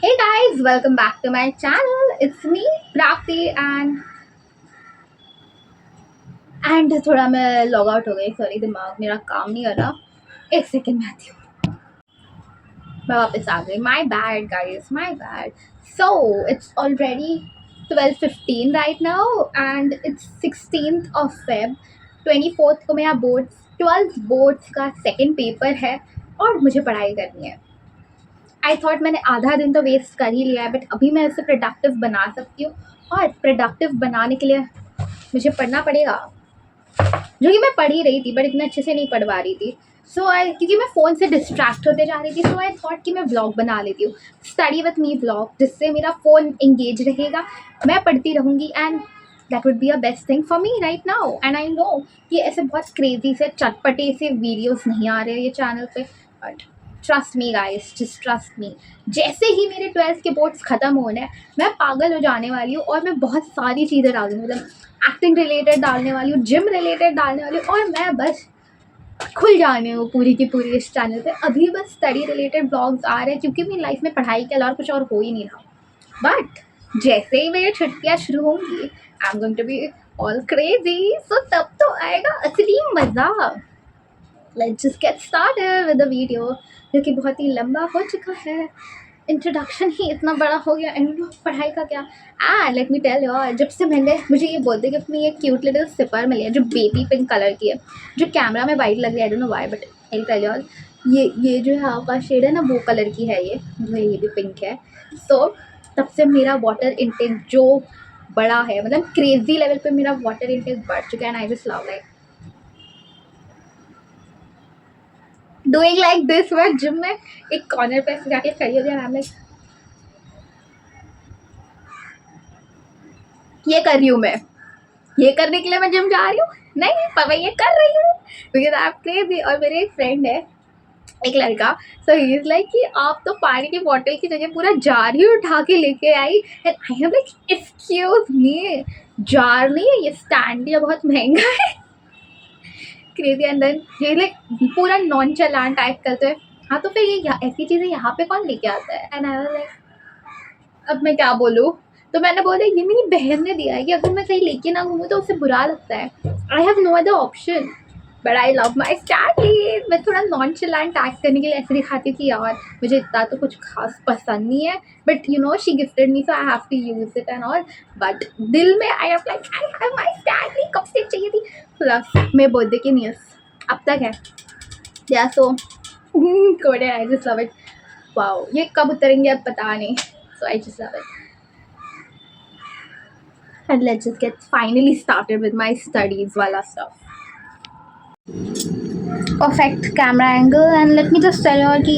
Hey guys, welcome back to my channel. It's me, Prapti, and थोड़ा मैं log out हो गई. Sorry, दिमाग मेरा काम नहीं कर रहा. एक सेकेंड में आती हूँ. मैं वापस आ गई. My bad guys, my bad. So it's already 12:15 right now and it's 16th of Feb. 24th को मेरा बोर्ड्स 12th बोर्ड्स का सेकेंड पेपर है और मुझे पढ़ाई करनी है. आई थॉट मैंने आधा दिन तो वेस्ट कर ही लिया है, बट अभी मैं इसे प्रोडक्टिव बना सकती हूँ. और प्रोडक्टिव बनाने के लिए मुझे पढ़ना पड़ेगा, जो कि मैं पढ़ ही रही थी बट इतना अच्छे से नहीं पढ़ पा रही थी. सो आई, क्योंकि मैं फ़ोन से डिस्ट्रैक्ट होते जा रही थी, सो आई थॉट कि मैं व्लॉग बना लेती हूँ. स्टडी विथ मी व्लॉग, जिससे मेरा फ़ोन इंगेज रहेगा, मैं पढ़ती रहूँगी and that would be a best thing for me right now. And I know कि ऐसे बहुत क्रेजी से चटपटे से वीडियोस नहीं आ रहे हैं ये चैनल पे, but trust me guys, just trust me. जैसे ही मेरे 12th के बोर्ड्स ख़त्म होने हैं, मैं पागल हो जाने वाली हूँ और मैं बहुत सारी चीज़ें डालूंगी. मतलब एक्टिंग रिलेटेड डालने वाली हूँ, जिम रिलेटेड डालने वाली हूँ, और मैं बस खुल जाने हूँ पूरी की पूरी इस चैनल पे. अभी बस स्टडी रिलेटेड ब्लॉग्स आ रहे हैं क्योंकि मेरी लाइफ में पढ़ाई के अलावा कुछ और हो ही नहीं रहा. बट जैसे ही मेरी छुट्टियाँ शुरू होंगी, I am going to be all crazy. So तब तो आएगा असली मज़ा. Let's just get started with the video, जो कि बहुत ही लंबा हो चुका है. इंट्रोडक्शन ही इतना बड़ा हो गया, एंड पढ़ाई का क्या. लेट मी टेल यू, जब से मैंने मुझे ये बोलते कि अपनी ये क्यूट लिटिल सिपर मिली है जो बेबी पिंक कलर की है, जो कैमरा में वाइट लग रही है, I don't know why, but I tell you, ये जो है आपका शेड है ना, वो कलर की है ये, जो ये भी पिंक है. सो तब से मेरा वाटर इंटेक जो बड़ा है, मतलब क्रेजी लेवल पे मेरा वाटर इंटेक बढ़ चुका है. And I just love like doing like this. मैं जिम में एक कॉर्नर पे ऐसे जाके खड़ी हो गया, मैम लाइक ये कर रही हूँ मैं, ये करने के लिए मैं जिम जा रही हूँ. नहीं, पर मैं ये कर रही हूँ बिकॉज आई एम क्रेजी. और मेरे एक फ्रेंड है, एक लड़का, सो ही इज लाइक कि आप तो पानी की बॉटल की जगह पूरा जार ही उठा के लेके आई. And I am like excuse me, jar नहीं है ये, स्टैंड है, बहुत महंगा है. क्रेजी. एंड देन ये लाइक पूरा नॉन चलान टाइप करते हुए, हाँ तो फिर ये ऐसी चीज़ें यहाँ पे कौन लेके आता है. एंड आई वाज लाइक अब मैं क्या बोलूँ. तो मैंने बोला ये मेरी बहन ने दिया है कि अगर मैं कहीं लेके ना घूमूँ तो उसे बुरा लगता है. I have no other option, but I love my style. मैं थोड़ा नॉन चिलान टैग करने के लिए ऐसे दिखाती थी यार, मुझे इतना तो कुछ खास पसंद नहीं है, but you know she gifted me, so I have to use it and all. But दिल में I am like I have my style, कब से चाहिए थी. प्लस मेरे बर्थडे की न्यूज़ अब तक है. या so code I just love it. Wow, ये कब उतरेंगे अब पता नहीं. So I just love it. And let's just get finally started with my studies wala stuff. Perfect camera angle, and let me just tell you कि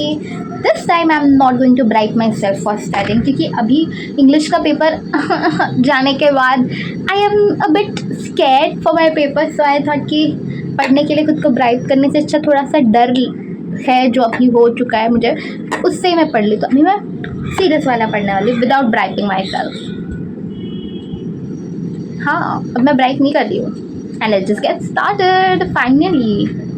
this time I'm not going to bribe myself for studying, क्योंकि अभी English का paper जाने के बाद I am a bit scared for my paper. So I thought कि पढ़ने के लिए खुद को ब्राइब करने से अच्छा थोड़ा सा डर है जो अभी हो चुका है मुझे, उससे ही मैं पढ़ ली. तो अभी मैं सीरियस वाला पढ़ने वाली विदाउट ब्राइबिंग माई सेल्फ. हाँ, अब मैं ब्राइट नहीं कर रही हूँ. And let's just get started finally.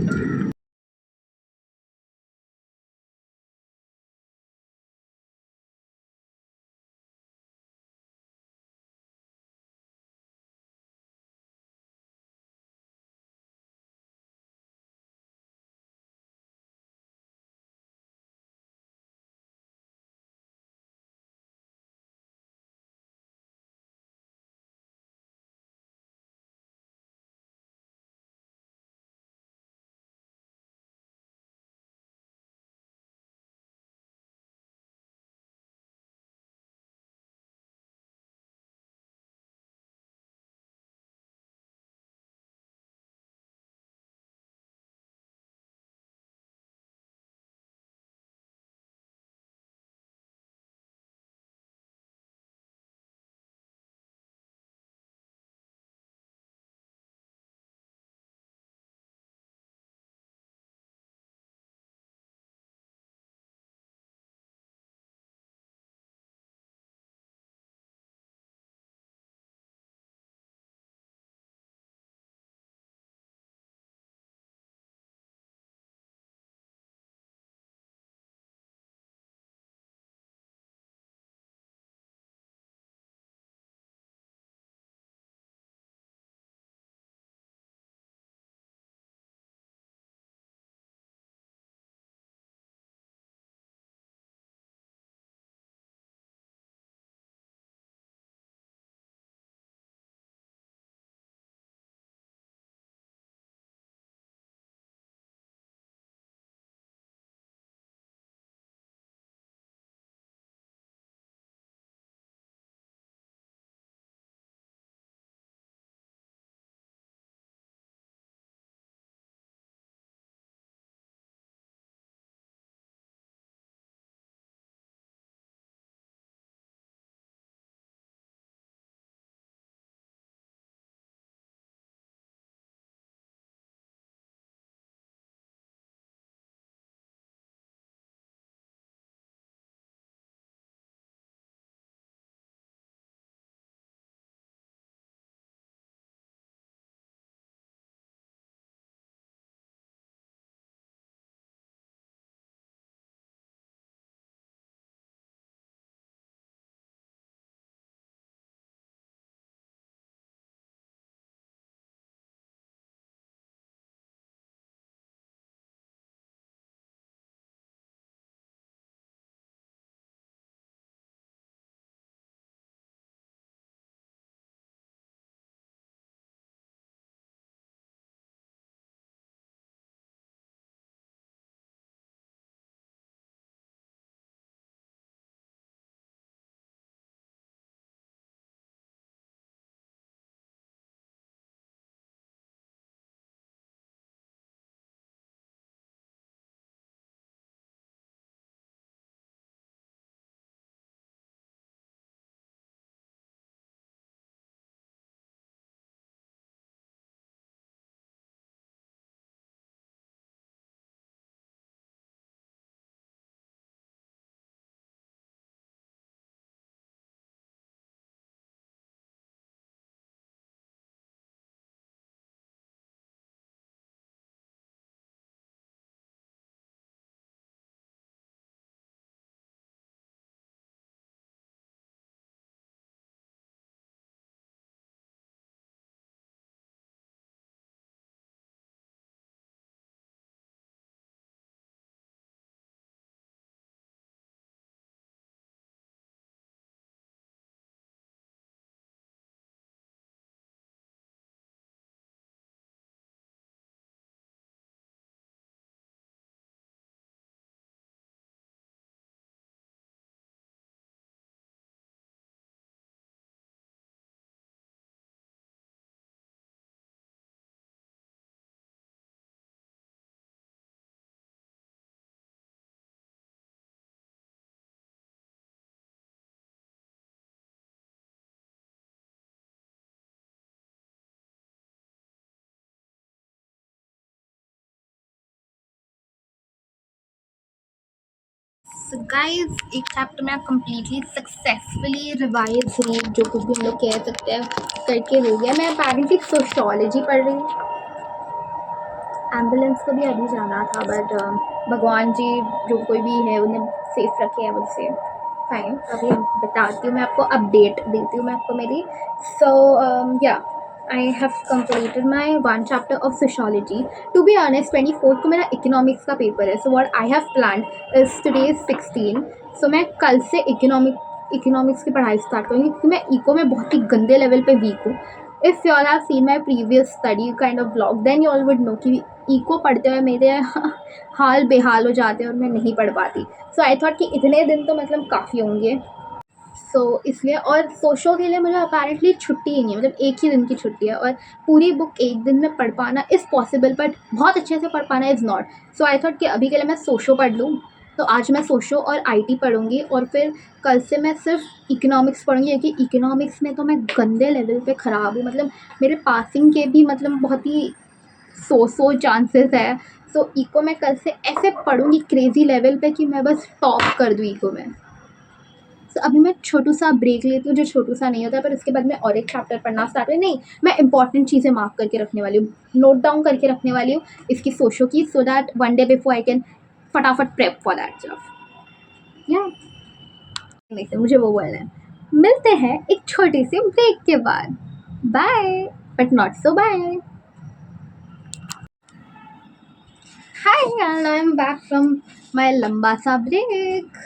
So guys एक चैप्टर में कंप्लीटली सक्सेसफुली रिवाइज रीड जो कुछ भी हम लोग कह सकते हैं करके हो गया। मैं अपेरेंटली सोशियोलॉजी पढ़ रही हूँ। एम्बुलेंस को भी अभी जाना था बट भगवान जी जो कोई भी है उन्हें सेफ रखे हैं मुझसे। फाइन, अभी बताती हूँ मैं आपको, अपडेट देती हूँ मैं आपको मेरी। So yeah I have completed my one chapter of sociology. To be honest 24 को मेरा इकोनॉमिक्स का पेपर है। So what I have plan is today is 16। So मैं कल से इकोनॉमिक्स की पढ़ाई स्टार्ट करूँगी क्योंकि मैं इको में बहुत ही गंदे लेवल पे वीक हूँ। If you all have seen my previous study kind of blog then you all would know कि इको पढ़ते हुए मेरे हाल बेहाल हो जाते हैं और मैं नहीं पढ़ पाती। सो आई थॉट कि इतने दिन तो मतलब काफ़ी होंगे। इसलिए, और सोशो के लिए मुझे अपेरेंटली छुट्टी ही नहीं है, मतलब एक ही दिन की छुट्टी है और पूरी बुक एक दिन में पढ़ पाना इज़ पॉसिबल बट बहुत अच्छे से पढ़ पाना is not. So I thought कि अभी के लिए मैं सोशो पढ़ लूँ। तो आज मैं सोशो और आईटी पढ़ूंगी और फिर कल से मैं सिर्फ इकोनॉमिक्स पढ़ूंगी क्योंकि इकोनॉमिक्स में तो मैं गंदे लेवल पे ख़राब हूँ। मतलब मेरे पासिंग के भी मतलब बहुत ही सौ चांसेस है। इको में कल से ऐसे पढ़ूंगी क्रेजी लेवल पे कि मैं बस टॉप कर दूँ इको में। अभी मैं छोटू सा ब्रेक लेती हूँ जो छोटू सा नहीं होता है, पर उसके बाद मैं और एक चैप्टर पढ़ना स्टार्ट है। नहीं, मैं इंपॉर्टेंट चीज़ें मार्क करके रखने वाली हूँ, नोट डाउन करके रखने वाली हूँ इसकी सोशो की, so that one day before I can फटाफट प्रेप फॉर दैट स्टफ। या नहीं तो मुझे वो बोलना है। मिलते हैं एक छोटी सी ब्रेक के बाद। Bye, but not so bye. Hi, I am back from my लंबा सा ब्रेक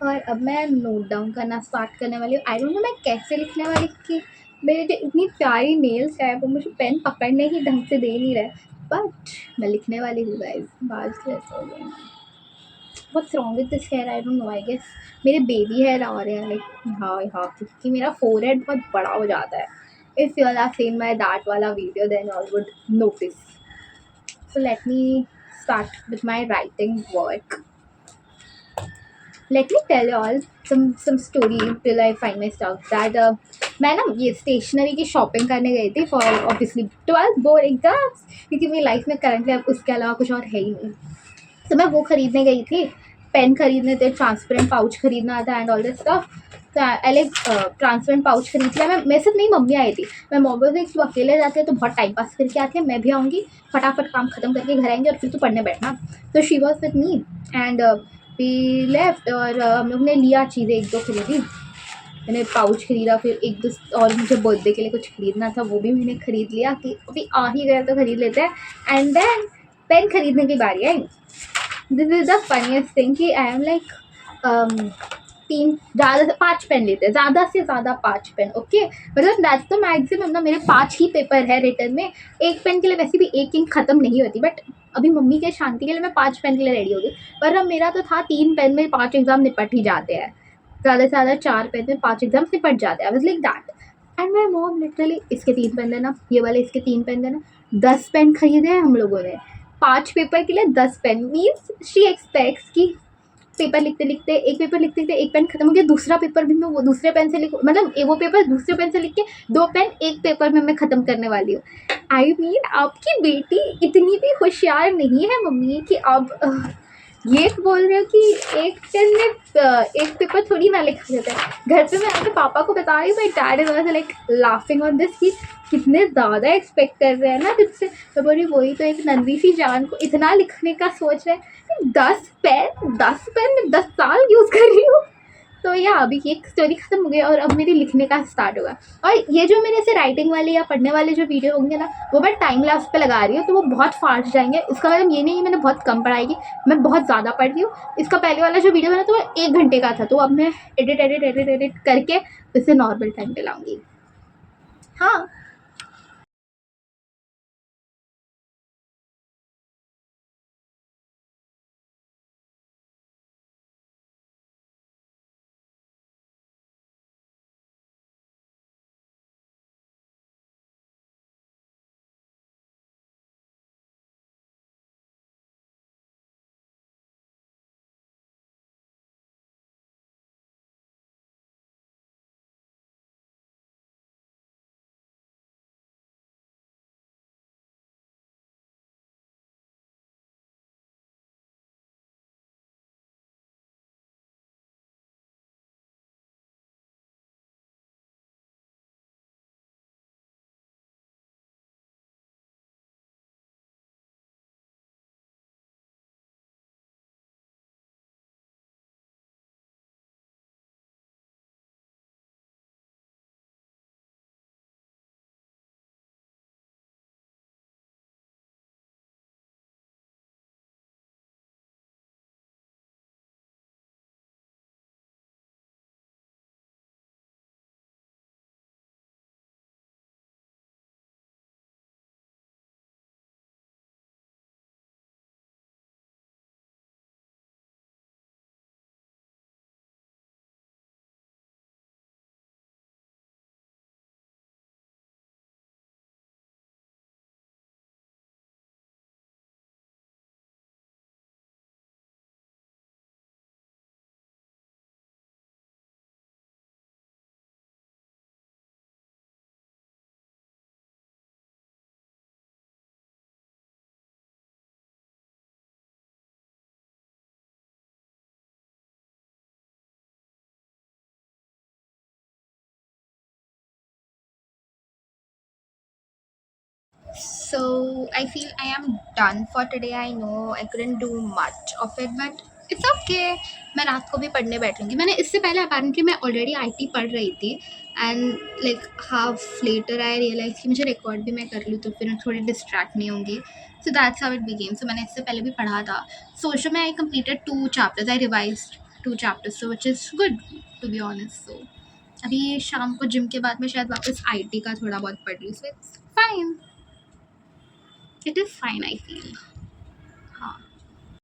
और अब मैं नोट डाउन करना स्टार्ट करने वाली हूँ। आई डोंट नो मैं कैसे लिखने वाली कि मेरे जो इतनी प्यारी नेल्स है वो मुझे पेन पकड़ने ही ढंग से दे नहीं रहे, बट मैं लिखने वाली हूँ गाइस। बाल तो ऐसे हो गए, what's wrong with this hair, I don't know. I guess मेरे बेबी हेयर आ रहे हैं लाइक यहाँ यहाँ, क्योंकि मेरा फोरहेड बहुत बड़ा हो जाता है। If you all have seen my that वाला video then all would notice. So let me start with my writing work. Let me tell you all some story till I find my stuff that मैं ना ये stationery की shopping करने गई थी for obviously 12th board exams, क्योंकि मेरी life में करंटली अब उसके अलावा कुछ और है ही नहीं। तो मैं वो खरीदने गई थी, पेन खरीदने थे, ट्रांसपेरेंट पाउच खरीदना था एंड ऑल दिस स्टफ। तो आई लाइक ट्रांसपेरेंट पाउच खरीद लिया। मैं मेरे साथ मेरी मम्मी आई थी। मैं मम्मी को तू अकेले जाते हैं तो बहुत टाइम पास करके आते हैं, मैं भी आऊँगी, फटाफट काम खत्म करके घर आएंगे और फिर तू पढ़ने बैठना। तो she was with me and we left और हम लोग ने लिया चीज़ें, एक दो खरीदी। मैंने पाउच खरीदा, फिर एक दो और मुझे बर्थडे के लिए कुछ खरीदना था वो भी मैंने खरीद लिया कि अभी आ ही गया तो खरीद लेते हैं। एंड देन पेन खरीदने की बारी आई। This is the funniest thing कि आई एम लाइक 3 ज़्यादा से 5 पेन लेते हैं, ज़्यादा से ज़्यादा 5 पेन। ओके, मतलब दैट्स द मैक्सिमम ना। मेरे 5 ही पेपर है रिटर्न में। एक पेन के लिए वैसे भी एक इंक खत्म नहीं होती, बट अभी मम्मी के शांति के लिए मैं 5 पेन के लिए रेडी हो गई। पर अब मेरा तो था 3 पेन में 5 एग्जाम निपट ही जाते हैं, ज़्यादा से ज़्यादा 4 पेन में 5 एग्जाम निपट जाते हैं। I was like that and my mom literally इसके 3 पेन देना, ये वाले इसके 3 पेन देना। 10 पेन खरीदे हैं हम लोगों ने 5 पेपर के लिए। 10 पेन मीन्स शी एक्सपेक्ट्स कि पेपर लिखते लिखते एक पेपर लिखते लिखते एक पेन खत्म हो गया, दूसरा पेपर भी मैं वो दूसरे पेन से लिखूँ, मतलब वो पेपर दूसरे पेन से लिख के 2 पेन एक पेपर में मैं ख़त्म करने वाली हूँ। आई मीन आपकी बेटी इतनी भी होशियार नहीं है मम्मी कि आप ये बोल रहे हो कि एक पेन में एक पेपर थोड़ी ना लिखा जाता है। घर पे मैं अपने पापा को बता रही हूँ, my dad is also like laughing on this कि कितने ज़्यादा एक्सपेक्ट कर रहे हैं ना तुझसे। तो बोली वही तो, एक नंदी सी जान को इतना लिखने का सोच रहे हैं। 10 पेन में 10 साल यूज़ कर रही हूँ। तो या अभी ये स्टोरी खत्म हो गई और अब मेरी लिखने का स्टार्ट होगा। और ये जो मेरे से राइटिंग वाले या पढ़ने वाले जो वीडियो होंगे ना, वो मैं टाइम लैप्स पे लगा रही हूँ तो वो बहुत फास्ट जाएंगे। इसका मतलब ये नहीं कि मैंने बहुत कम पढ़ाई की, मैं बहुत ज़्यादा पढ़ रही हूँ। इसका पहले वाला जो वीडियो बना तो वो 1 घंटे का था, तो अब मैं एडिट करके इसे नॉर्मल टाइम पे लाऊंगी। हाँ। So I feel I am done for today. I know I couldn't do much of it, but it's okay. मैं रात को भी पढ़ने बैठूंगी. मैंने इससे पहले apparently मैं already IT पढ़ रही थी, and like half later I realized कि मुझे record भी मैं कर लूँ तो फिर मैं थोड़ी distract नहीं होंगी. So that's how it became. So मैंने इससे पहले भी पढ़ा था. Social में I completed 2 chapters. I revised 2 chapters, so which is good to be honest. So अभी शाम को जिम के बाद मैं शायद वापस IT का थोड़ा बहुत पढ़ लूँ. So it's fine. It is fine, I feel.